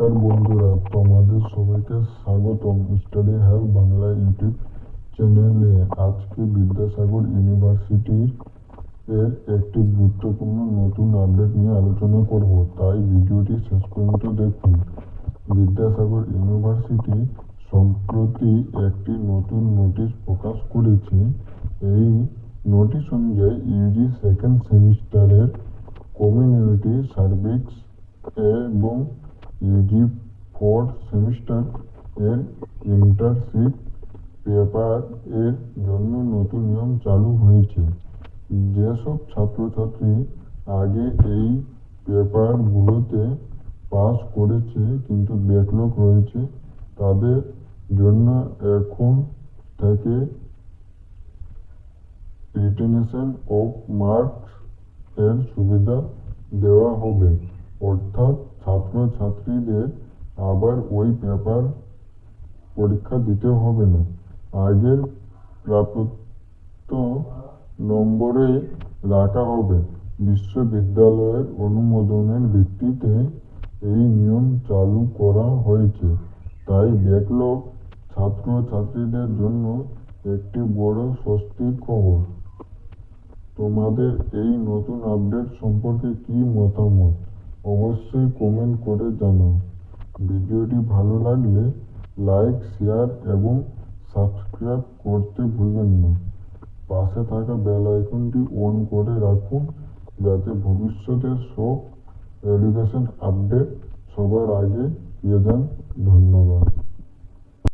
নমস্কার বন্ধুরা, তোমাদের সবাইকে স্বাগতম স্টাডি হেল্প বাংলা ইউটিউব চ্যানেলে। আজকে বিদ্যাসাগর ইউনিভার্সিটির এর একটি গুরুত্বপূর্ণ নতুন আপডেট নিয়ে আলোচনা করব, তাই ভিডিওটি শেষ পর্যন্ত দেখুন। বিদ্যাসাগর ইউনিভার্সিটি সম্প্রতি একটি নতুন নোটিশ প্রকাশ করেছে। এই নোটিশ অনুযায়ী ইউজি সেকেন্ড সেমিস্টারের কমিউনিটি সার্ভিস এবং ইউজি ফোর্থ সেমিস্টার এর ইন্টার্নশিপ পেপার এর জন্য নতুন নিয়ম চালু হয়েছে। যেসব ছাত্রছাত্রী আগে এই পেপারগুলোতে পাস করেছে কিন্তু ব্যাকলগ রয়েছে, তাদের জন্য এখন থেকে রিটেনশন অফ মার্কস এর সুবিধা দেওয়া হবে। অর্থাৎ ছাত্রছাত্রীদের আবার ওই পেপার পরীক্ষা দিতে হবে না, আগের প্রাপ্ত নম্বরে রাখা হবে। বিশ্ববিদ্যালয়ের অনুমোদনের ভিত্তিতে এই নিয়ম চালু করা হয়েছে, তাই ব্যাকলগ ছাত্রছাত্রীদের জন্য একটি বড় স্বস্তির খবর। তোমাদের এই নতুন আপডেট সম্পর্কে কি মতামত অবশ্যই কমেন্ট করে জানাও। ভিডিওটি ভালো লাগলে লাইক, শেয়ার এবং সাবস্ক্রাইব করতে ভুলবেন না। পাশে থাকা বেল আইকনটি অন করে রাখুন, যাতে ভবিষ্যতে সব এডুকেশন আপডেট সবার আগে পেয়ে যান। ধন্যবাদ।